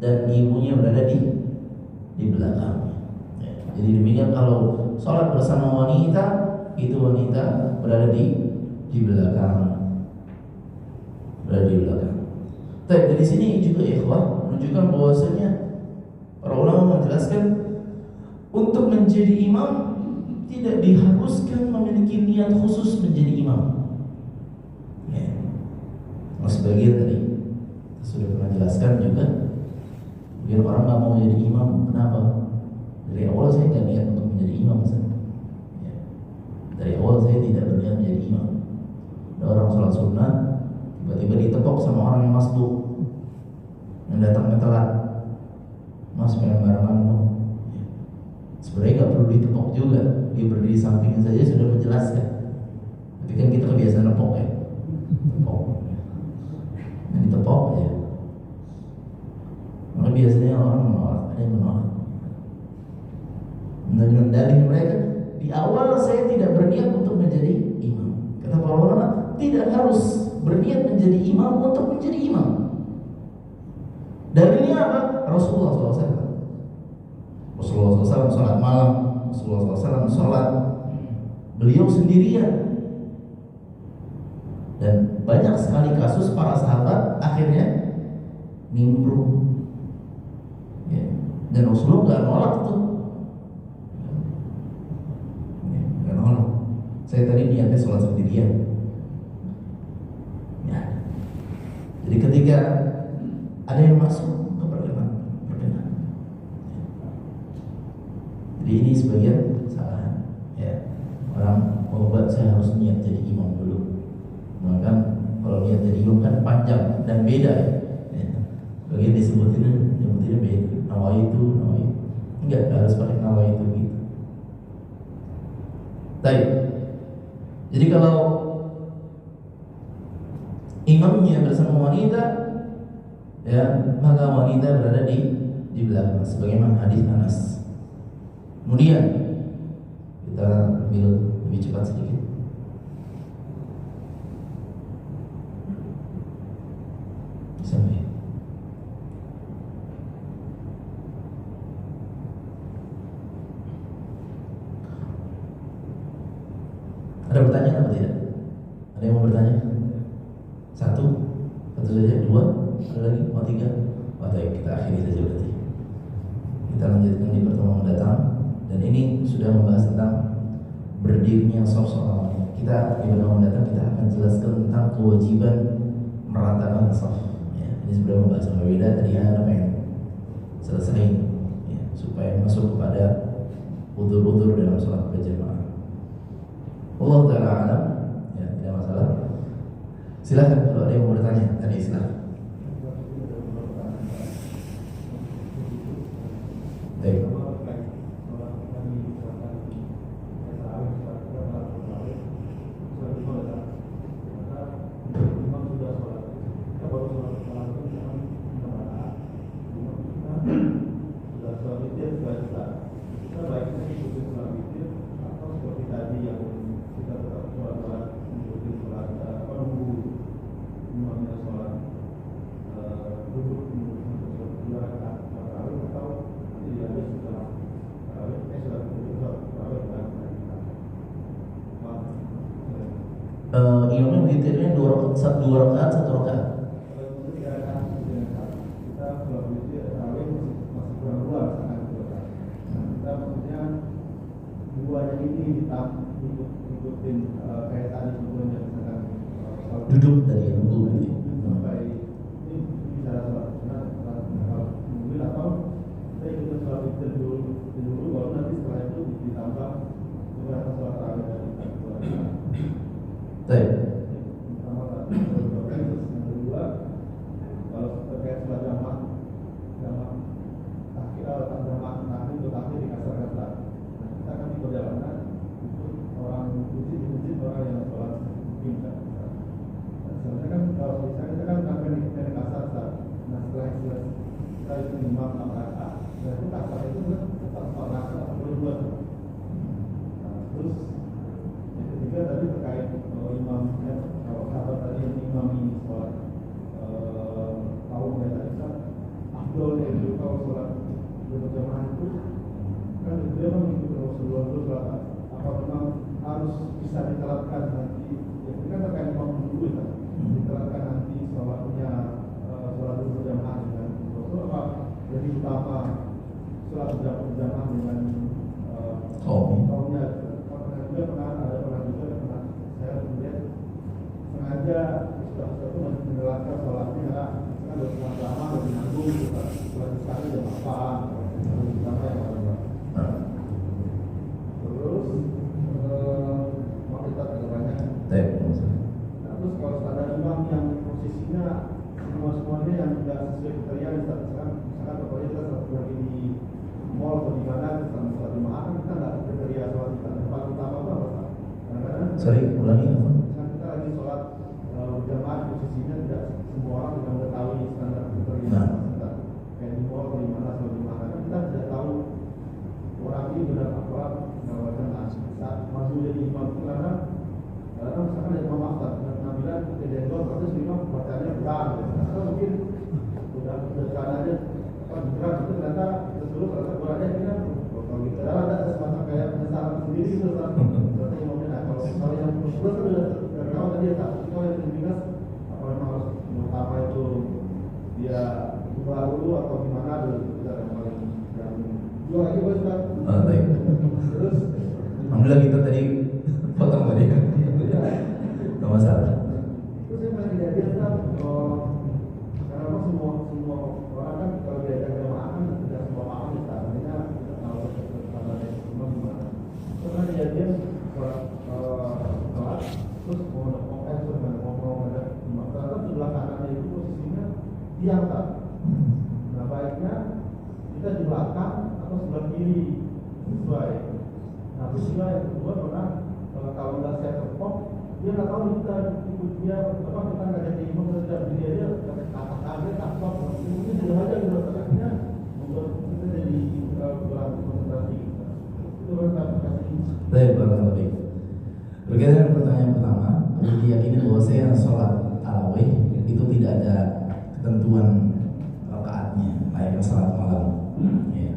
A: dan ibunya berada di belakangnya. Ya. Jadi demikian kalau sholat bersama wanita, itu wanita berada di belakang, berada di belakang. Tapi dari sini juga ikhwah menunjukkan bahwasanya para ulama menjelaskan untuk menjadi imam tidak diharuskan memiliki niat khusus menjadi imam. Ya. sebagian tadi kita sudah pernah jelaskan juga. Biar orang nggak mau jadi imam, kenapa? Dari awal saya nggak niat untuk menjadi imam, ya. Dari awal saya tidak berniat menjadi imam. Ada orang sholat sunnah, tiba-tiba ditepok sama orang yang masbuk, yang datangnya telat. Mas pengen barengan dong. Ya. Sebenarnya nggak perlu ditepok juga, dia berdiri sampingnya saja sudah menjelaskan. Tapi kan kita kebiasaan nepok ya, tepok, yang ditepok aja. Maka biasanya orang menolak, ada yang menolak. Dengan dalih mereka, di awal saya tidak berniat untuk menjadi imam. Kata para ulama, tidak harus berniat menjadi imam untuk menjadi imam. Dalilnya apa? Rasulullah SAW. Rasulullah SAW sholat malam, Rasulullah SAW sholat, beliau sendirian. Dan banyak sekali kasus para sahabat akhirnya nimbrung. Ya. Dan Rasulullah nggak nolak tuh, nggak nolak. Saya tadi niatnya sholat sendirian. Ya. Jadi ketika ada yang masuk ke perkenan. Jadi ini sebagian salah. Ya. Orang membuat saya harus niat jadi imam dulu. Maka kalau niat jadi imam kan panjang dan beda. Ya. Bagian disebutinnya beda. Nawaitu. Enggak harus pakai nawaitu gitu. Baik. Jadi kalau imamnya bersama wanita, ya maka wanita berada di belakang, sebagaimana hadis Anas. Kemudian kita ambil lebih cepat sedikit. Bisa ya? Ada pertanyaan apa tidak? Ada yang mau bertanya? Satu saja, dua, ada lagi, mau tiga? Baik, kita akhiri saja berarti. Kita lanjutkan di pertemuan mendatang. Dan ini sudah membahas tentang berdirinya shaf wanita. Kita di pertemuan mendatang kita akan jelaskan tentang kewajiban meratakan shaf. Ya, ini sudah membahas yang berbeda. Tadi Anda pengen selesai, ya, supaya masuk kepada udur-udur dalam sholat berjamaah. Allah Ta'ala alam, ya tidak masalah. Silakan kalau ada yang mau bertanya tadi, silakan. Baik. Imamnya witirnya dua rakaat, satu rakaat.
B: Duanya ini ikutin kayak tadi sebelumnya, misalkan
A: duduk tadi nunggu gitu.
B: Sampai ini bicara sholat mungkin atau kita ikutin sholat witir dulu baru nanti setelah itu ditambah beberapa sholat tarawih dari
A: Baik.
B: Terus yang kedua, kalau terkait sholat jamaah takdir untuk takdir di kasar-kasar. Kita kan di perjalanan itu orang di masjid orang yang sholat tingkat. Sebenarnya kan kalau misalnya kita kan akan di kasar. Nah setelah itu imam 6 rakaat, berarti kasar itu tetap 4 rakaat atau 2. Terus yang ketiga tadi terkait imamnya, kalau sahabat tadi yang imami sholat kaum tadi kan afdolnya itu kalau sholat berjamaah itu kan dia mengikuti Rasulullah itu sholat apa memang harus bisa diterapkan nanti ya ini kan terkait imam dulu kan diterapkan nanti sholatnya sholat berjamaah dengan Rasul apa jadi utama sholat berjamaah dengan kaumnya. Pernah juga saya kemudian sengaja itu menjelaskan sholatnya karena kan udah setengah lama udah menanggung sholat sekarang jam apa sama yang ada. Terus mau kita agak banyak. Nah, terus kalau standar imam yang posisinya semuanya yang tidak sesuai kriteria, misalkan pokoknya kita satu lagi di mall atau di mana kita sholat jamaah kan kita nggak kriteria sholat kita. Yang paling utama itu apa? Kadang-kadang
A: Sorry, ulangi apa?
B: kita lagi sholat berjamaah posisinya tidak semua orang tidak mengetahui standar kriteria kita kayak di mall atau di mana sholat jamaah kan kita tidak tahu orang ini benar apa melakukan saat maju jadi imam karena misalkan ada imam maktab penampilan kejadian terus imam bacanya kurang atau mungkin udah aja kurang itu ternyata tersuruh ternyata kurangnya kita kalau kita ada semacam kayak penyesalan sendiri itu ternyata imamnya kalau yang terus kan udah tahu tadi ya kalau yang terbinas apa memang harus apa itu dia baru atau gimana ada yang paling dua lagi bos kan
A: baik.
B: terus
A: Alhamdulillah kita tadi potong tadi. Gak masalah.
B: terus yang paling kejadian kan karena semua orang kan kalau diajak jamaah kan tidak semua paham ya artinya kita tahu standarnya semua gimana. Karena kejadian sholat terus mau ada ternyata sebelah kanannya itu posisinya diangkat. Nah baiknya kita di belakang atau sebelah kiri sesuai. Nah peristiwa yang kedua pernah kalau udah saya tepok dia nggak tahu kita ikut dia apa kita nggak jadi imam tidak berdiri dia kata kaget takut mungkin tidak aja gitu akhirnya membuat kita jadi kurang konsentrasi itu kan kasih.
A: Baik, baik. Berkaitan dengan pertanyaan pertama, perlu diyakini bahwa saya sholat tarawih itu tidak ada ketentuan rakaatnya, layaknya sholat malam. Ya,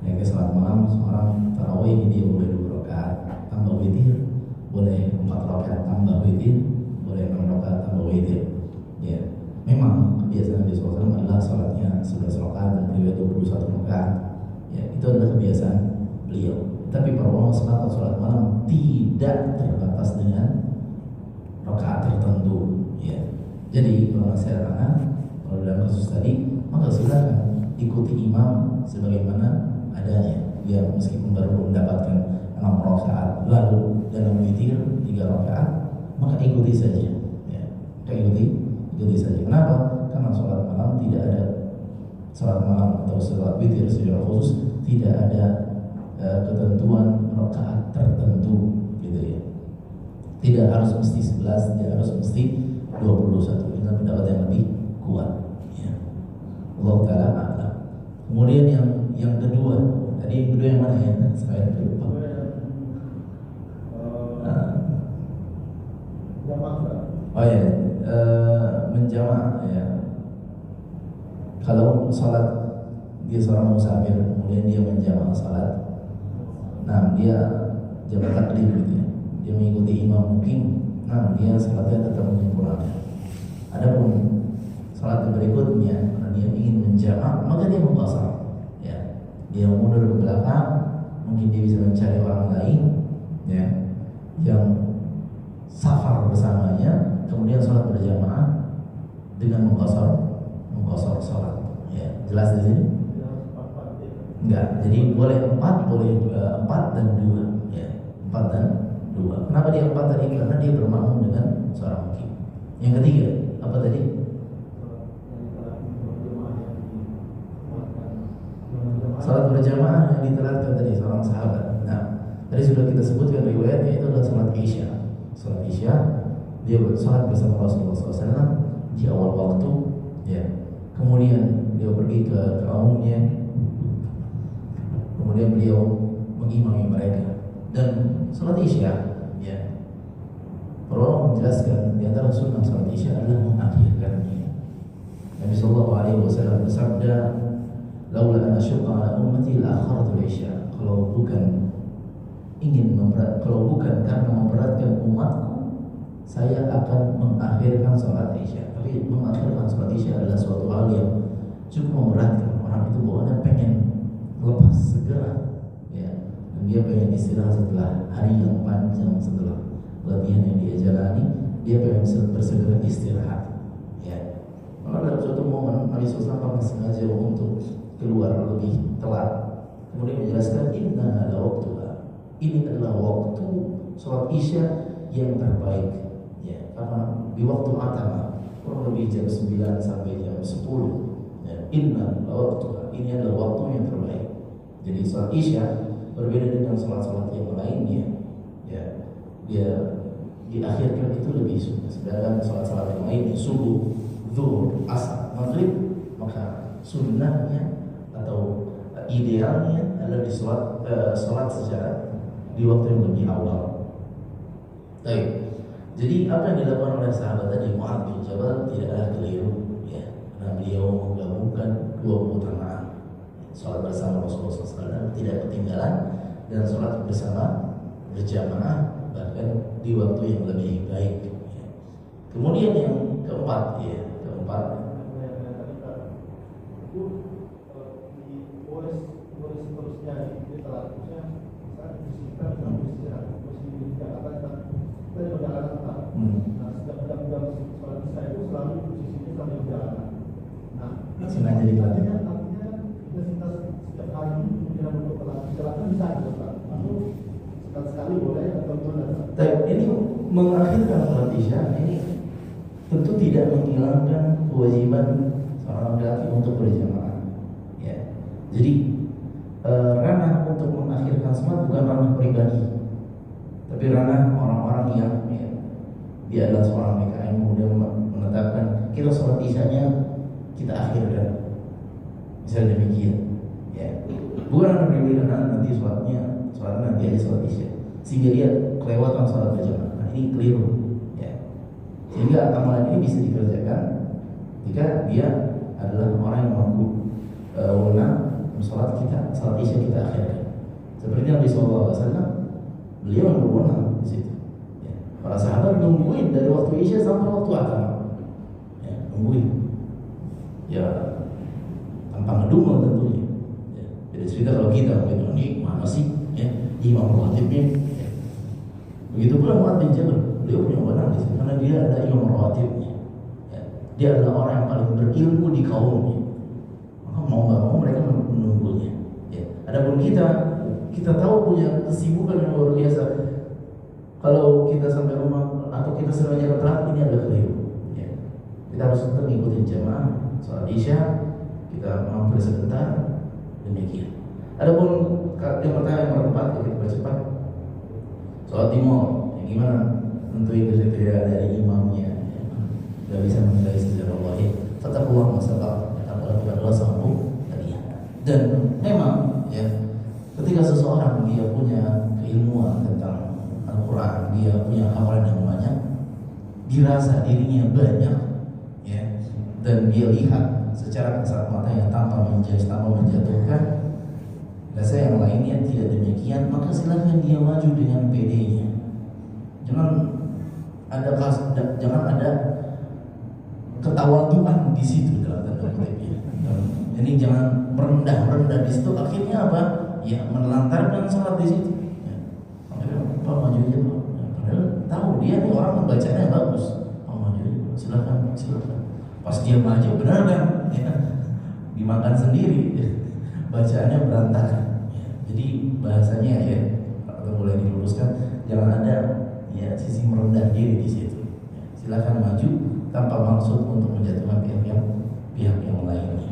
A: layaknya sholat malam seorang tarawih dia boleh 2 rakaat tambah witir, boleh 4 rakaat tambah witir, boleh 6 rakaat tambah witir. Ya, memang kebiasaan Nabi SAW adalah sholatnya 11 rakaat dan beliau 21 rakaat. Ya, itu adalah kebiasaan beliau. Tapi para ulama sepakat sholat malam tidak terbatas dengan rakaat tertentu. Ya, jadi kalau saya katakan kalau dalam kasus tadi maka silakan ikuti imam sebagaimana adanya. Dia meskipun baru mendapatkan 6 rakaat lalu dalam witir 3 rakaat maka ikuti saja. Ya, ikuti saja. Kenapa? Karena sholat malam tidak ada sholat malam atau sholat witir secara khusus tidak ada ketentuan rakaat tertentu gitu ya. Tidak harus mesti 11, tidak harus mesti 21. Ini pendapat yang lebih kuat ya. Allah taala a'lam. Kemudian yang kedua, tadi yang kedua yang mana ya? Saya lupa. Oh ya, menjamak ya. Kalau salat dia seorang musafir, kemudian dia menjamak salat. Nah, dia jamak takdim gitu ya. Dia mengikuti imam mungkin. Nah, dia salatnya tetap menyempurnakan. Adapun salat berikutnya, karena dia ingin menjamak, maka dia mengqasar. Ya, dia mundur ke belakang, mungkin dia bisa mencari orang lain, ya, yang safar bersamanya, kemudian salat berjamaah dengan mengqasar salat. Ya, jelas di sini? Enggak, jadi boleh 4 dan 2 ya, 4 dan 2. Kenapa dia 4 tadi? Karena dia bermakmum dengan seorang hakim. Yang ketiga, apa tadi? Salat berjamaah yang ditelatkan tadi seorang sahabat. Nah, tadi sudah kita sebutkan riwayatnya itu adalah salat Isya. Salat Isya, dia bersalat bersama Rasulullah SAW di awal waktu ya. Kemudian dia pergi ke kaumnya, kemudian beliau mengimami mereka dan salat Isya ya. Para menjelaskan di antara sunnah salat Isya adalah mengakhirkannya. Nabi sallallahu alaihi wasallam bersabda, "Laula an asyqa ala ummati la akhartu al-Isya." Kalau bukan karena memberatkan umatku, saya akan mengakhirkan salat Isya. Tapi mengakhirkan salat Isya adalah suatu hal yang cukup memberatkan. Orang itu bawaannya pengen lepas segera ya, dan dia pengen istirahat setelah hari yang panjang, setelah latihan yang dia jalani. dia pengen bersegera istirahat. Ya. Maka dalam suatu momen Nabi SAW pernah sengaja untuk keluar lebih telat. Kemudian menjelaskan inna ala waktuha. Ini adalah waktu sholat isya yang terbaik. Ya, karena di waktu atama kurang lebih jam 9 sampai jam 10. Ya, inna ala waktuha. Ini adalah waktu yang terbaik. Jadi sholat isya berbeda dengan sholat-sholat yang lainnya. Ya, dia diakhirkan itu lebih sunnah. Sedangkan sholat-sholat yang lainnya subuh, zuhur, asar, maghrib, maka sunnahnya atau idealnya adalah di sholat secara di waktu yang lebih awal. Baik. Jadi apa yang dilakukan oleh sahabat tadi Mu'adz bin Jabal tidaklah keliru, ya. Karena beliau menggabungkan dua keutamaan. Sholat bersama Rasulullah SAW tidak ketinggalan dan sholat bersama berjamaah bahkan di waktu yang lebih baik. Ya. Kemudian yang keempat, ya,
B: itu di boleh seterusnya di terakhirnya saat kita posisi di Jakarta kita di perjalanan tetap. Nah setiap jam sholat isya itu selalu posisinya sambil berjalan. Nah
A: sengaja dilatih.
B: Artinya intensitas setiap hari kita untuk berjalan bisa gitu kan. Lalu sekali boleh atau gimana?
A: Ini mengakhirkan sholat isya ini tentu tidak menghilangkan kewajiban seorang laki untuk berjamaah. Ya. Jadi ranah untuk mengakhirkan sholat bukan ranah pribadi, tapi ranah orang-orang yang ya, dia adalah seorang PKM kemudian menetapkan kita sholat isyanya kita akhirkan, misalnya demikian. Ya. Bukan ranah pribadi karena nanti sholatnya nanti aja sholat isya, sehingga dia kelewatan sholat berjamaah. Nah, ini keliru. Ya. Sehingga amalan ini bisa dikerjakan jika dia adalah orang yang mampu wewenang sholat isya kita akhirkan. Seperti Nabi SAW, beliau yang berwenang di situ. Ya. Para sahabat nungguin dari waktu isya sampai waktu atama. Ya, nungguin. Ya, tanpa ngedumel tentunya. Ya. Jadi cerita kalau kita mungkin ini mana sih? Ya, imam rawatibnya. Ya. Begitu pula Mu'adz bin Jabal, beliau punya wewenang di situ karena dia adalah imam rawatibnya. Ya. Dia adalah orang yang paling berilmu di kaumnya. Maka mau nggak mau mereka menunggunya. Ya. Adapun kita tahu punya kesibukan yang luar biasa. Kalau kita sampai rumah atau kita sengaja telat, ini adalah keliru. Ya. Kita harus tetap ngikutin jamaah sholat isya, kita mampir sebentar, demikian. Adapun yang pertama yang keempat, kita percepat sholat di mall, ya gimana? Tentu itu kriteria dari imamnya, ya. Gak bisa menilai secara wahid. Tetap uang masalah, tetap lakukan doa sambung tadi. Dan memang, ya, ketika seseorang dia punya keilmuan tentang Al-Quran, dia punya hafalan yang banyak, dirasa dirinya banyak, ya, dan dia lihat secara kasat mata yang tanpa menjatuhkan, rasa yang lainnya tidak demikian, maka silahkan dia maju dengan PD-nya. Jangan ada ketawaduan di situ dalam tanda kutip. Jadi jangan merendah di situ. Akhirnya apa? Ya menelantarkan sholat di situ. Ya. Akhirnya Pak maju aja Pak. Ya, padahal tahu dia nih orang membacanya bagus. Pak maju aja Pak. Silakan. Pas dia maju benar kan? Ya. Dimakan sendiri. Ya. Bacaannya berantakan. Ya. Jadi bahasanya ya, kalau boleh diluruskan, jangan ada ya sisi merendah diri di situ. Ya. Silakan maju tanpa maksud untuk menjatuhkan pihak yang lainnya.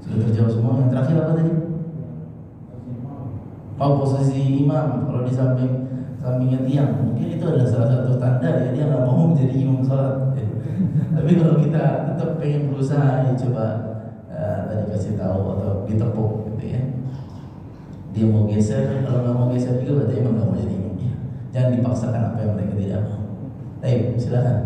A: Sudah terjawab semua. Yang terakhir apa tadi? Posisi imam. Kalau di sampingnya tiang, mungkin itu adalah salah satu tanda ya dia nggak mau menjadi imam sholat. Ya. Tapi kalau kita tetap pengen berusaha, ya coba tadi kasih tahu atau ditepuk gitu ya. Dia mau geser, kalau nggak mau geser juga berarti emang nggak mau jadi imam. Jangan dipaksakan apa yang mereka tidak mau. Baik, silakan.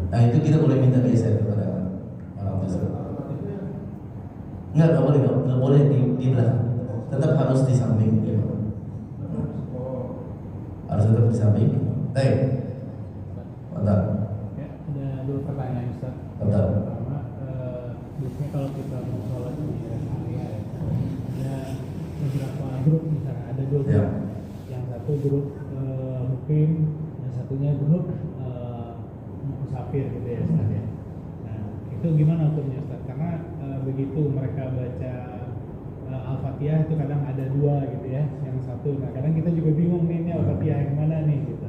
A: Nah itu kita boleh minta geser kepada orang tersebut. Nggak boleh di belakang. Tetap harus di samping imam. Harus tetap di samping. Baik. Mantap.
C: Ya, ada dua pertanyaan Ustaz.
A: Mantap.
C: Pertama, biasanya kalau kita mau sholat di rest area, ada beberapa grup ada dua grup.
A: Ya.
C: Yang satu grup mukim, yang satunya grup musafir gitu ya Ustaz ya. Nah, itu gimana hukumnya Ustaz? Karena begitu mereka baca Al-Fatihah itu kadang ada dua gitu ya, yang satu. Nah, kadang kita juga bingung nih, ini Al-Fatihah yang mana nih gitu.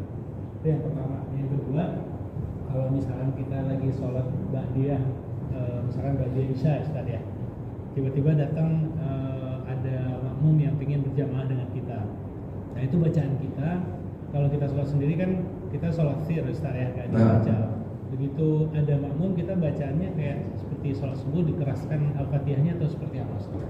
C: Itu yang pertama. Yang kedua, kalau misalkan kita lagi sholat ba'diyah, misalkan ba'diyah Isya Ustaz ya, tiba-tiba datang ada makmum yang ingin berjamaah dengan kita. Nah, itu bacaan kita. Kalau kita sholat sendiri kan kita sholat sir Ustaz ya, gak dibaca. Begitu ada makmum, kita bacaannya kayak seperti sholat subuh, dikeraskan Al-Fatihahnya atau seperti apa Ustaz?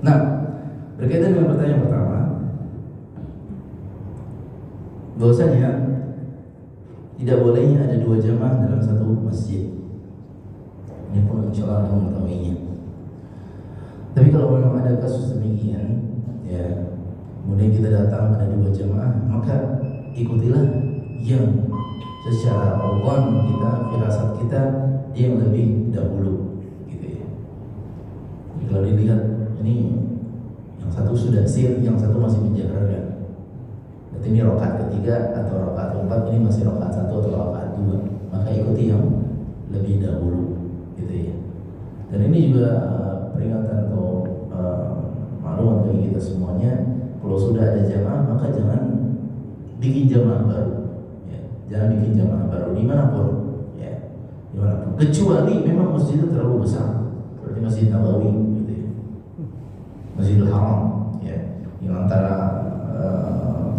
A: Nah, berkaitan dengan pertanyaan pertama, bahwasanya tidak bolehnya ada dua jamaah dalam satu masjid. Ini pun insya Allah Anda mengetahuinya. Tapi kalau memang ada kasus demikian, ya, kemudian kita datang ada dua jamaah, maka ikutilah yang secara awam kita, firasat kita yang lebih dahulu, gitu ya. Kalau dilihat ini yang satu sudah sir, yang satu masih menjaharkan. Berarti ini rakaat ketiga atau rakaat keempat, ini masih rakaat satu atau rakaat dua, maka ikuti yang lebih dahulu, gitu ya. Dan ini juga peringatan atau maklumat bagi kita semuanya, kalau sudah ada jamaah maka jangan bikin jamaah baru, ya. Jangan bikin jamaah baru dimanapun, ya, dimanapun. Kecuali memang masjid itu terlalu besar, seperti Masjid Nabawi, gitu ya. Masjidil Haram, ya, yang antara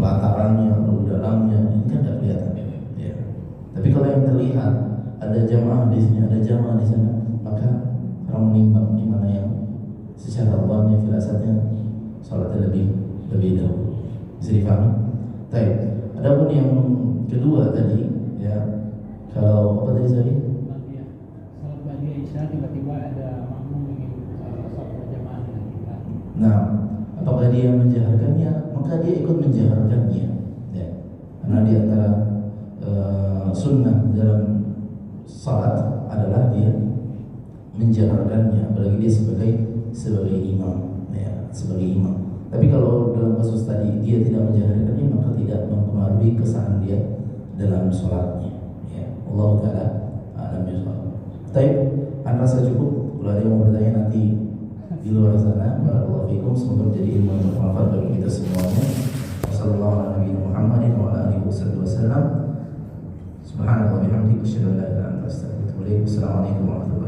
A: pelatarannya atau dalamnya ini kan tidak kelihatan, ya. Tapi kalau yang terlihat ada jamaah di sini, ada jamaah di sana, maka orang menimbang di mana yang secara awamnya firasatnya salatnya lebih dahulu. Bisa difahami? Baik. Adapun yang kedua tadi, ya, kalau apa tadi tadi?
C: Salat ba'diyah Isya tiba-tiba ada makmum ingin salat berjamaah dengan kita.
A: Nah, apakah dia menjaharkannya? Maka dia ikut menjaharkannya, ya. Karena di antara sunnah dalam salat adalah dia menjaharkannya, apalagi dia sebagai imam, ya, sebagai imam. Tapi kalau dalam kasus tadi dia tidak menjaharkannya, maka tidak mempengaruhi kesahan dia dalam sholatnya, ya. Allah Ta'ala a'lam bishawab. Baik, Anda rasa cukup. Kalau ada yang mau bertanya nanti di luar sana, barakallahu fikum, semoga menjadi ilmu yang bermanfaat bagi kita semuanya. Wassalamualaikum warahmatullahi wabarakatuh. Subhanallah wa bihamdihi, asyhadu an la ilaha illa anta, astaghfiruka wa atubu ilaik. Wassalamualaikum warahmatullahi wabarakatuh.